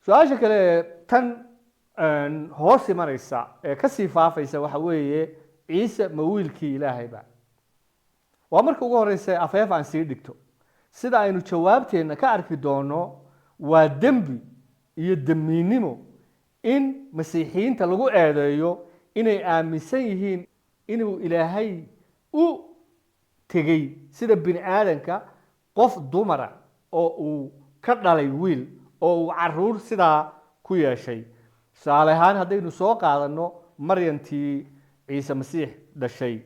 su-aasha kale tan hoos imanaysa ee kasii faafaysa waxa weeye ciise ma wiilkii ilaahayba waa marka ugu horeysa afeef aan sii dhigto sida aynu jawaabteena ka arki doono waa dembi iyo damiinimo in masiixiyiinta lagu eedeeyo inay aaminsan yihiin inuu ilaahay u tegey sida bini aadanka qof dumara oo uu ka dhalay wiil oo uu caruur sidaa ku yeeshay tusaale ahaan haddaynu soo qaadano maryantii ciise masiix dhashay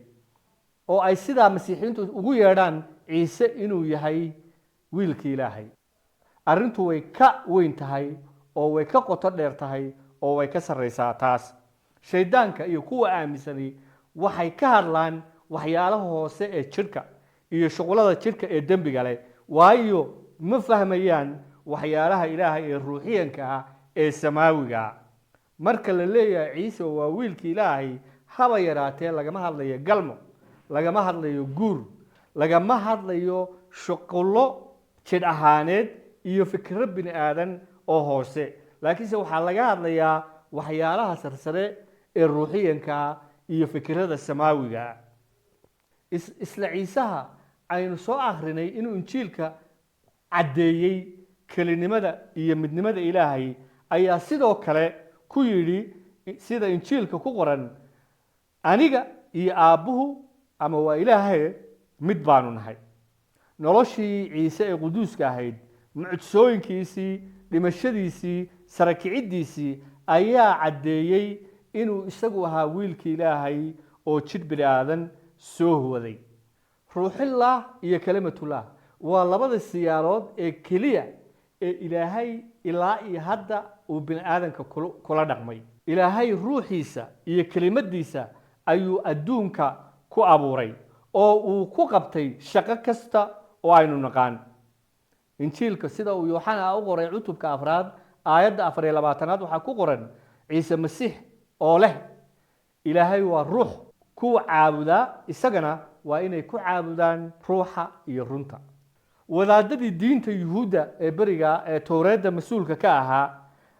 oo ay sidaa masiixiyiintu ugu yeedhaan ciise inuu yahay wiilkii ilaahay arrintu way ka weyn tahay oo way ka qoto dheer tahay oo way ka sarreysaa taas shaydaanka iyo kuwa aaminsani waxay ka hadlaan waxyaalaha hoose ee jidhka iyo shuqulada jidhka ee dembiga leh waayo ma fahmayaan waxyaalaha ilaahay ee ruuxiyanka ah ee samaawiga ah marka la leeyahay ciise waa wiilkii ilaahay haba yaraatee lagama hadlayo galmo lagama hadlayo guur lagama hadlayo shuqulo jidh ahaaneed iyo fikro bini aadan oo hoose laakiinse waxaa laga hadlayaa waxyaalaha sarsare ee ruuxiyanka iyo fikrada samaawiga isla ciisaha aynu soo akhrinay inuu injiilka caddeeyey kelinimada iyo midnimada ilaahay ayaa sidoo kale ku yidhi sida injiilka ku qoran aniga iyo aabbuhu ama waa ilaahay mid baanu nahay noloshii ciise ee quduuska ahayd mucjisooyinkiisii dhimashadiisii sara kiciddiisii ayaa caddeeyey inuu isagu ahaa wiilkii ilaahay oo jidh bini aadan soo huwaday ruuxillah iyo kelimatullah waa labada siyaalood ee keliya ee ilaahay ilaa iyo hadda uu bini aadanka kula dhaqmay ilaahay ruuxiisa iyo kelimadiisa ayuu adduunka ku abuuray oo uu ku qabtay shaqo kasta oo aynu naqaan injiilka sida uu yooxana u qoray cutubka 4 aayadda 24 waxaa ku qoran ciise masiix oo leh ilaahay waa ruux kuwa caabudaa isagana waa inay ku caabudaan ruuxa iyo runta wadaadadii diinta yuhuudda ee beriga ee towreedda mas-uulka ka ahaa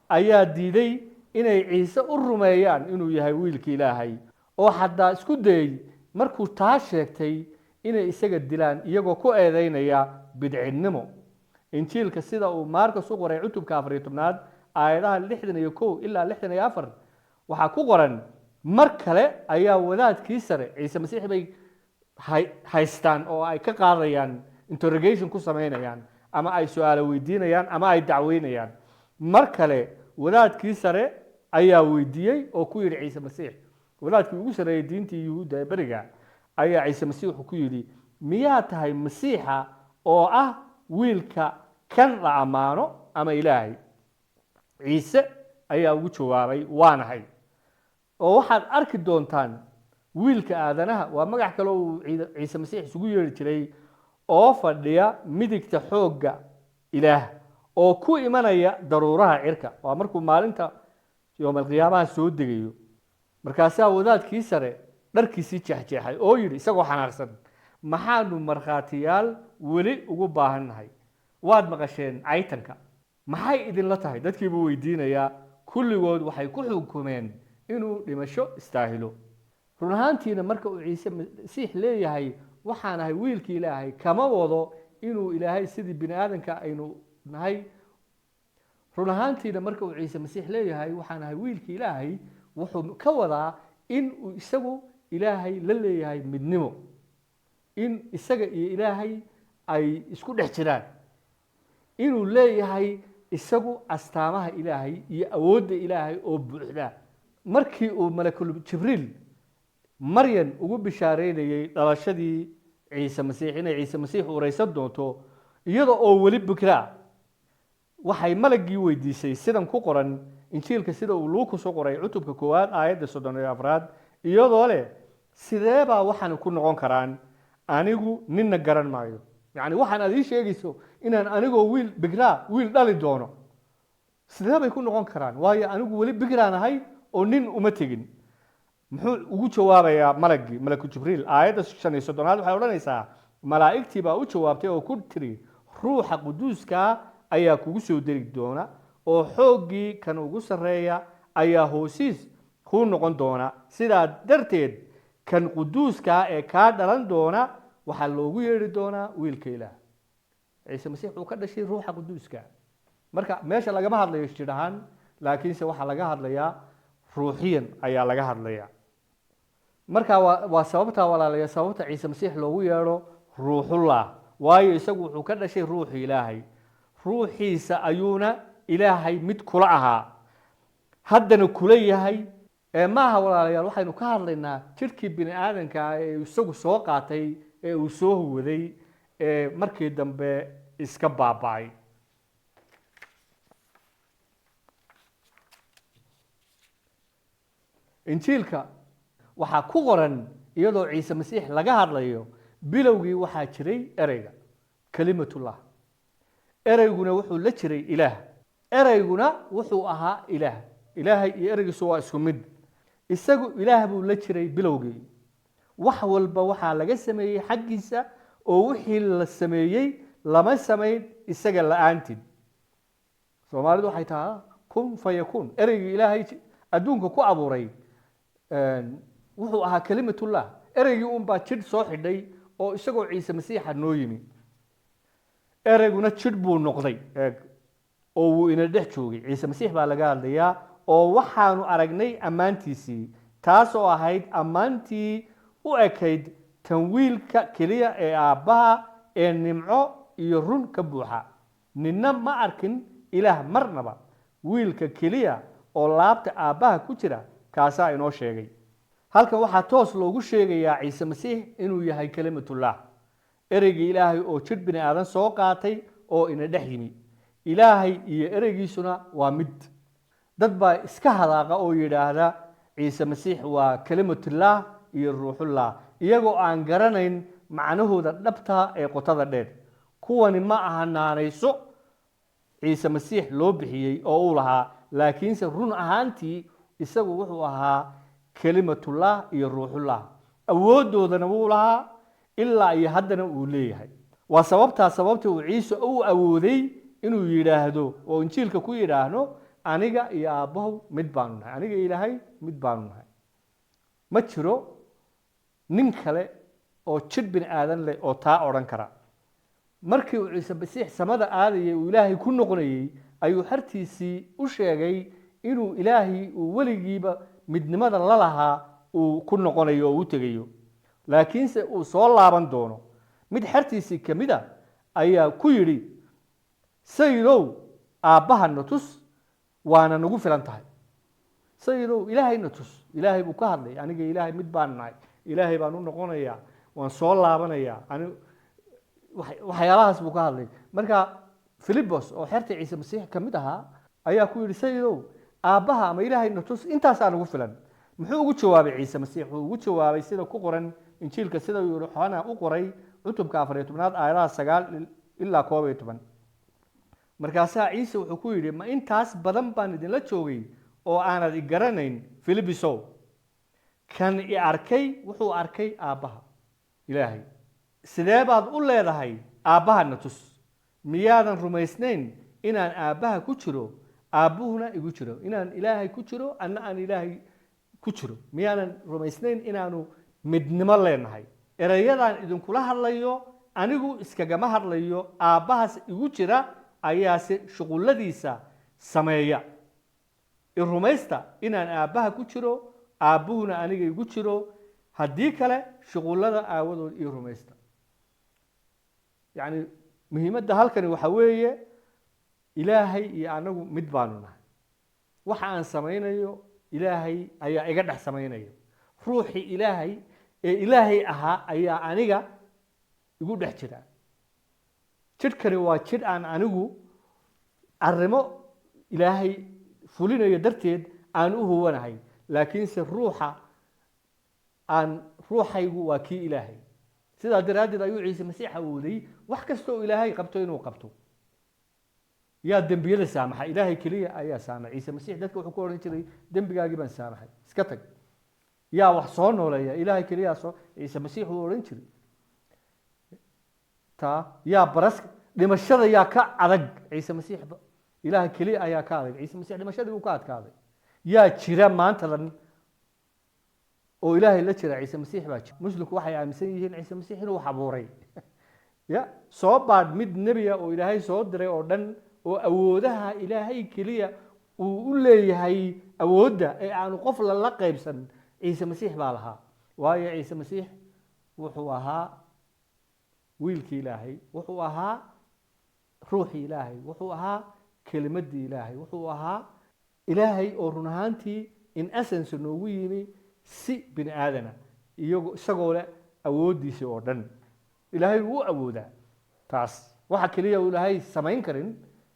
ayaa diiday inay ciise u rumeeyaan inuu yahay wiilkii ilaahay oo xataa isku dayey markuu taa sheegtay inay isaga dilaan iyagoo ku eedeynaya bidcinnimo injiilka sida uu maarkas u qoray cutubka 14 aayadaha 61 ilaa 64 waxaa ku qoran mar kale ayaa wadaadkii sare ciise masiix bay haystaan oo ay ka qaadayaan interrogation ku sameynayaan ama ay su'aalo weydiinayaan ama ay dacweynayaan mar kale wadaadkii sare ayaa weydiiyey oo ku yidhi ciise masiix wadaadkii ugu sareeyay diintii yuhuudda ee beriga ayaa ciise masiix ku yidhi miyaa tahay masiixa oo ah wiilka kan la ammaano ama ilaahay ciise ayaa ugu jawaabay waanahay oo waxaad arki doontaan wiilka aadanaha waa magac kale oo ciise masiix isugu yeeri jiray oo fadhiya midigta xoogga ilaah oo ku imanaya daruuraha cirka waa markuu maalinta yoomal qiyaamaha soo degayo markaasaa wadaadkii sare dharkiisii jeexjeexay oo yidhi isagoo xanaaqsan maxaanu markhaatiyaal weli ugu baahannahay waad maqasheen caytanka maxay idinla tahay dadkiibuu weydiinayaa kulligood waxay ku xukumeen inuu dhimasho istaahilo run ahaantiina marka uu ciise masiix leeyahay waxaan ahay wiilkii ilaahay kama wado inuu ilaahay sidii bini aadanka aynu nahay run ahaantiina marka uu ciise masiix leeyahay waxaan ahay wiilkii ilaahay wuxuu ka wadaa in uu isagu ilaahay la leeyahay midnimo in isaga iyo ilaahay ay isku dhex jiraan inuu leeyahay isagu astaamaha ilaahay iyo awoodda ilaahay oo buuxda markii uu malakul jibriil maryan ugu bishaareynayay dhalashadii ciise masiix inay ciise masiix ureysan doonto iyada oo weli bikra waxay malagii weydiisay sidan ku qoran injiilka sida uu luukas u qoray cutubka 1 aayadda 34 iyadoo leh sidee baa waxaan ku noqon karaan anigu ninna garan maayo yani waxaan adii sheegayso inaan anigoo wiil bikra wiil dhali doono sidee bay ku noqon karaan waayo anigu weli bikraan ahay oo nin uma tegin muxuu ugu jawaabayaa malagii malaku jibriil aayadda 35 waxay odhanaysaa malaa'igtii baa u jawaabtay oo ku tiri ruuxa quduuska ayaa kugu soo diri doona oo xooggii kan ugu sarreeya ayaa hoosiis kuu noqon doona sidaa darteed kan quduuskaa ee kaa dhalan doona waxaa loogu yeedhi doonaa wiilka ilaah ciise masiix uu ka dhashay ruuxa quduuska marka meesha lagama hadlayo jir ahaan laakiinse waxaa laga hadlayaa ruuxiyan ayaa laga hadlayaa marka waa sababtaa walaalayaa sababta ciise masiix loogu yeedho ruuxullah waayo isagu wuxuu ka dhashay ruuxi ilaahay ruuxiisa ayuuna ilaahay mid kula ahaa haddana kula yahay maaha walaalayaal waxaynu ka hadlaynaa jidhkii bini aadanka ee isagu soo qaatay ee uu soo huwaday ee markii dambe iska baaba'ay injiilka waxaa ku qoran iyadoo ciise masiix laga hadlayo bilowgii waxaa jiray ereyga kalimatullah ereyguna wuxuu la jiray ilaah ereyguna wuxuu ahaa ilaah ilaahay iyo ereygiisu waa isku mid isagu ilaah buu la jiray bilowgii wax walba waxaa laga sameeyey xaggiisa oo wixii la sameeyey lama samayn isaga la'aantiid soomaalidu waxay tahay kun fayakun ereygii ilaahay adduunka ku abuuray wuxuu ahaa kalimatullah ereygii unbaa jidh soo xidhay oo isagoo ciise masiixa noo yimi ereyguna jidh buu noqday oo wuu ina dhex joogay ciise masiix baa laga hadlayaa oo waxaanu aragnay ammaantiisii taasoo ahayd ammaantii u ekayd tanwiilka keliya ee aabbaha ee nimco iyo run ka buuxa ninna ma arkin ilaah marnaba wiilka keliya oo laabta aabbaha ku jira kaasaa inoo sheegay halkan waxaa toos loogu sheegayaa ciise masiix inuu yahay kalimatullah ereygii ilaahay oo jidh bini aadan soo qaatay oo ina dhex yimi ilaahay iyo ereygiisuna waa mid dad baa iska hadaaqa oo yidhaahda ciise masiix waa kalimatullah iyo ruuxullah iyagoo aan garanayn macnahooda dhabta ee qotada dheer kuwani ma aha naanayso ciise masiix loo bixiyey oo uu lahaa laakiinse run ahaantii isagu wuxuu ahaa kalimatullah iyo ruuxullah awooddoodana wuu lahaa ilaa iyo haddana uu leeyahay waa sababta uu ciise u awooday inuu yidhaahdo oo injiilka ku yidhaahno aniga iyo aabbahu mid baanu nahay aniga ilaahay mid baanu nahay ma jiro nin kale oo jidh bini aadan leh oo taa odhan kara markii uu ciise masiix samada aadayay uu ilaahay ku noqonayey ayuu xertiisii u sheegay inuu ilaahay uu weligiiba midnimada la lahaa uu ku noqonayo oo u tegayo laakiinse uu soo laaban doono mid xertiisii ka mid a ayaa ku yidhi sayidow aabbahana tus waana nagu filan tahay sayidow ilaahayna tus ilaahay buu ka hadlay aniga ilaahay mid baan nahay ilaahay baan u noqonayaa waan soo laabanayaa waxyaalahaas buu ka hadlay marka Filibos oo xerta ciise masiix ka mid ahaa ayaa ku yidhi sayidow aabbaha ama ilaahayna tus intaasaa nagu filan muxuu ugu jawaabay ciise masiix wuxuu ugu jawaabay sida ku qoran injiilka sida uu Yohana u qoray cutubka 14aad aayadaha 9 ilaa 11 markaasaa ciise wuxuu ku yidhi ma intaas badan baan idinla joogay oo aanad i garanayn Filibisow kan i arkay wuxuu arkay aabbaha ilaahay sidee baad u leedahay aabbahana tus miyaadan rumaysnayn inaan aabbaha ku jiro aabbuhuna igu jiro inaan ilaahay ku jiro anna aan ilaahay ku jiro miyaanan rumaysnayn inaanu midnimo leenahay erayadan idinkula hadlayo anigu iskagama hadlayo aabbahaas igu jira ayaase shuqulladiisa sameeya in rumaysta inaan aabbaha ku jiro aabbuhuna aniga igu jiro haddii kale shuqullada aawadood iyo rumaysta yacni muhiimadda halkani waxa weeye ilaahay iyo anagu mid baanu nahay waxa aan samaynayo ilaahay ayaa iga dhex samaynayo ruuxii ilaahay ee ilaahay ahaa ayaa aniga igu dhex jira jidhkani waa jidh aan anigu arrimo ilaahay fulinayo darteed aan u huwanahay laakiinse ruuxaygu waa kii ilaahay sidaa daraaddeed ayuu ciise masiix awooday wax kasta oo ilaahay qabto inuu qabto yaa dembiyada saamaxa ilaahay keliya ayaa saamaxay ciise masiix dadka wuxuu ku odhan jiray dembigaagii baan saamaxay iska tag yaa wax soo nooleeya ilaahay keliya soo ciise masiix uu odhan jiray taa yaa baras dhimashada yaa ka adag ciise masiix ilaahay keliya ayaa ka adag ciise masiix dhimashadii uu ka adkaaday yaa jira maantadan oo ilaahay la jira ciise masiix baa jira muslimku waxay aaminsan yihiin ciise masiix inuu wax abuuray ya soo baadh mid nebiga oo ilaahay soo diray oo dhan oo awoodaha ilaahay keliya uu u leeyahay awoodda ee aanu qof lala qaybsan ciise masiix baa lahaa waayo ciise masiix wuxuu ahaa wiilkii ilaahay wuxuu ahaa ruuxii ilaahay wuxuu ahaa kelimadii ilaahay wuxuu ahaa ilaahay oo run ahaantii in essence noogu yimi si bini aadana isagoo leh awooddiisii oo dhan ilaahay wuu awoodaa taas waxa keliya uu ilaahay samayn karin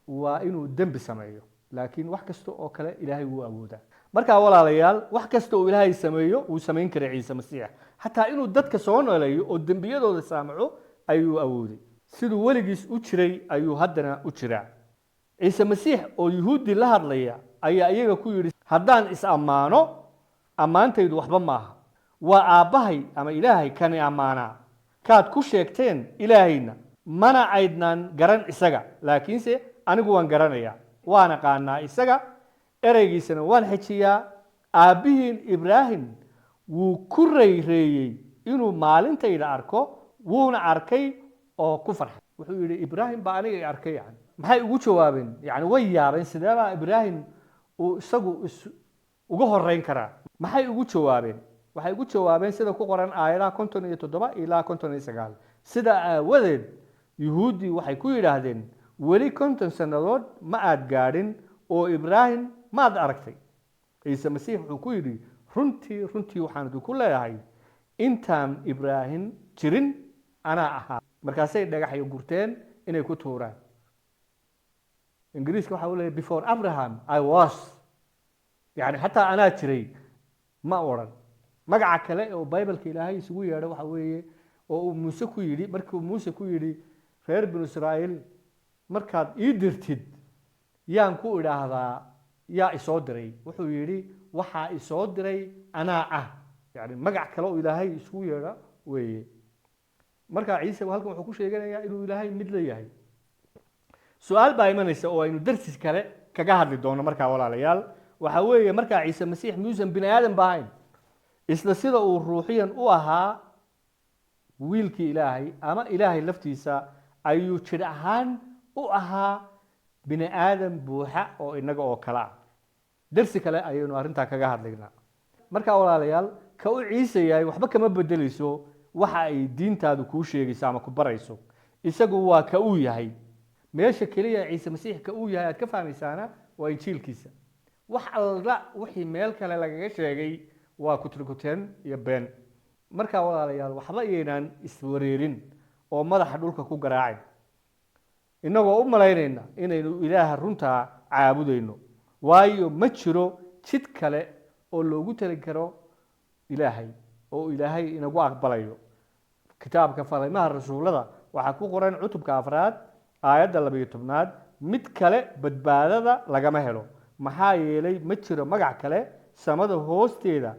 waa inuu dembi sameeyo laakiin wax kasta oo kale ilaahay wuu awoodaa markaa walaalayaal wax kasta oo ilaahay sameeyo wuu samayn karay ciise masiix xataa inuu dadka soo nooleeyo oo dembiyadooda saamaco ayuu awooday siduu weligiis u jiray ayuu haddana u jiraa ciise masiix oo yuhuudi la hadlaya ayaa iyaga ku yidhi haddaan is ammaano ammaantaydu waxba maaha waa aabbahay ama ilaahay kani ammaanaa kaad ku sheegteen ilaahayna mana aydnaan garan isaga laakiinse anigu waan garanayaa waan aqaanaa isaga ereygiisana waan xejiyaa aabbihiin ibraahim wuu ku rayreeyey inuu maalintayda arko wuuna arkay oo ku farxay wuxuu yidhi ibraahim baa aniga i arkay yani maxay ugu jawaabeen yani way yaabeen sidee baa ibraahim uu isagu uga horeyn karaa maxay ugu jawaabeen waxay ugu jawaabeen sida ku qoran aayadaha 57 ilaa 59 sida aawadeed yuhuudi waxay ku yidhaahdeen weli 50 sannadood ma aad gaadhin oo ibraahim maad aragtay ciise masiix wuxuu ku yidhi runtii waxaan idinku leeyahay intaan ibraahim jirin anaa ahaa markaasay dhagaxyo gurteen inay ku tuuraan ingiriiska waxa uu leeyahay before abraham I was yani xataa anaa jiray ma oran magaca kale oo bible-ka ilaahay isugu yeedhay waxa weeye oo uu muuse ku yidhi markuu muuse ku yidhi reer binu israa'iil markaad ii dirtid yaan ku idhaahdaa yaa isoo diray wuxuu yidhi waxaa isoo diray anaa ah yani magac kale oo ilaahay isugu yeedha weeye markaa ciise halkan wuxuu ku sheeganayaa inuu ilaahay mid leeyahay su-aal baa imanaysa oo aynu darsis kale kaga hadli doono markaa walaalayaal waxa weeye markaa ciise masiix muusan bini aadan ba ahayn isla sida uu ruuxiyan u ahaa wiilkii ilaahay ama ilaahay laftiisa ayuu jir ahaan u ahaa bini aadan buuxa oo inaga oo kale ah darsi kale ayaynu arrintaa kaga hadlaynaa markaa walaalayaal ka u ciise yahay waxba kama bedelayso waxa ay diintaadu kuu sheegayso ama ku barayso isagu waa ka uu yahay meesha keliya ciise masiix ka uu yahay aad ka fahmaysaana waa injiilkiisa wax alla wixii meel kale lagaga sheegay waa kuturkuteen iyo been markaa walaalayaal waxba iyaynaan iswareerin oo madaxa dhulka ku garaacin innagoo u malaynayna inaynu ilaaha runtaa caabudayno waayo ma jiro jid kale oo loogu tali karo ilaahay oo ilaahay inagu aqbalayo kitaabka fariimaha rasuulada waxaa ku qoran cutubka 4 aayadda 12 mid kale badbaadada lagama helo maxaa yeelay ma jiro magac kale samada hoosteeda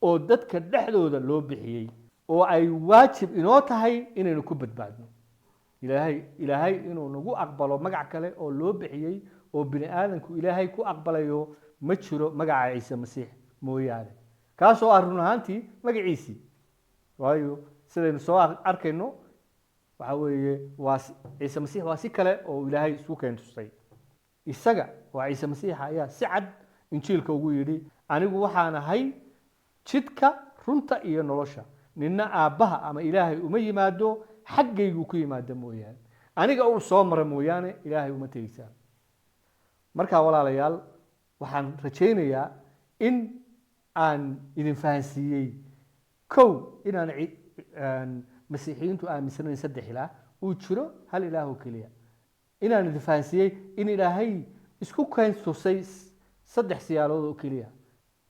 oo dadka dhexdooda loo bixiyay oo ay waajib inoo tahay inaynu ku badbaadno ilaahay inuu nagu aqbalo magac kale oo loo bixiyay oo bini aadanku ilaahay ku aqbalayo ma jiro magaca ciise masiix mooyaane kaasoo ah run ahaantii magaciisii waayo sidaynu soo arkayno waxa weeye waa ciise masiix waa si kale oo ilaahay isku keentusay isaga waa ciise masiix ayaa si cad injiilka ugu yidhi anigu waxaan ahay jidka runta iyo nolosha ninna aabbaha ama ilaahay uma yimaado xaggaygu ku yimaada mooyaane aniga uu soo mara mooyaane ilaahay uma tegisaa markaa walaalayaal waxaan rajaynayaa in aan idin fahansiiyey kow inaan masiixiyiintu aaminsanayn 3 ilaah uu jiro hal ilaah oo keliya inaan idin fahansiiyey in ilaahay isku keentusay 3 siyaalood oo keliya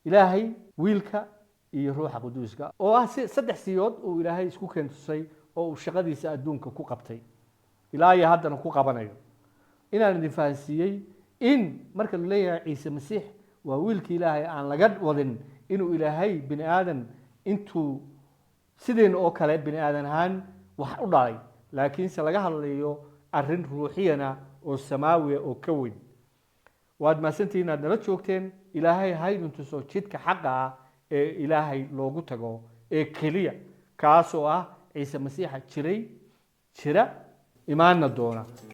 ilaahay wiilka iyo ruuxa quduuska oo ah 3 siyood uu ilaahay isku keentusay oo uu shaqadiisa adduunka ku qabtay ilaa iyo haddana ku qabanayo inaan idin fahansiiyey in marka la leeyahay ciise masiix waa wiilkii ilaahay aan laga wadin inuu ilaahay bini aadan intuu sideen oo kale bini aadan ahaan wax u dhalay laakiin se laga hadlayo arrin ruuxiyana oo samaawiya oo ka weyn waad mahadsantihiin inaad nala joogteen ilaahay haydun tuso jidka xaqa ah ee ilaahay loogu tago ee keliya kaasoo ah ciise masiixa jira imaanna doona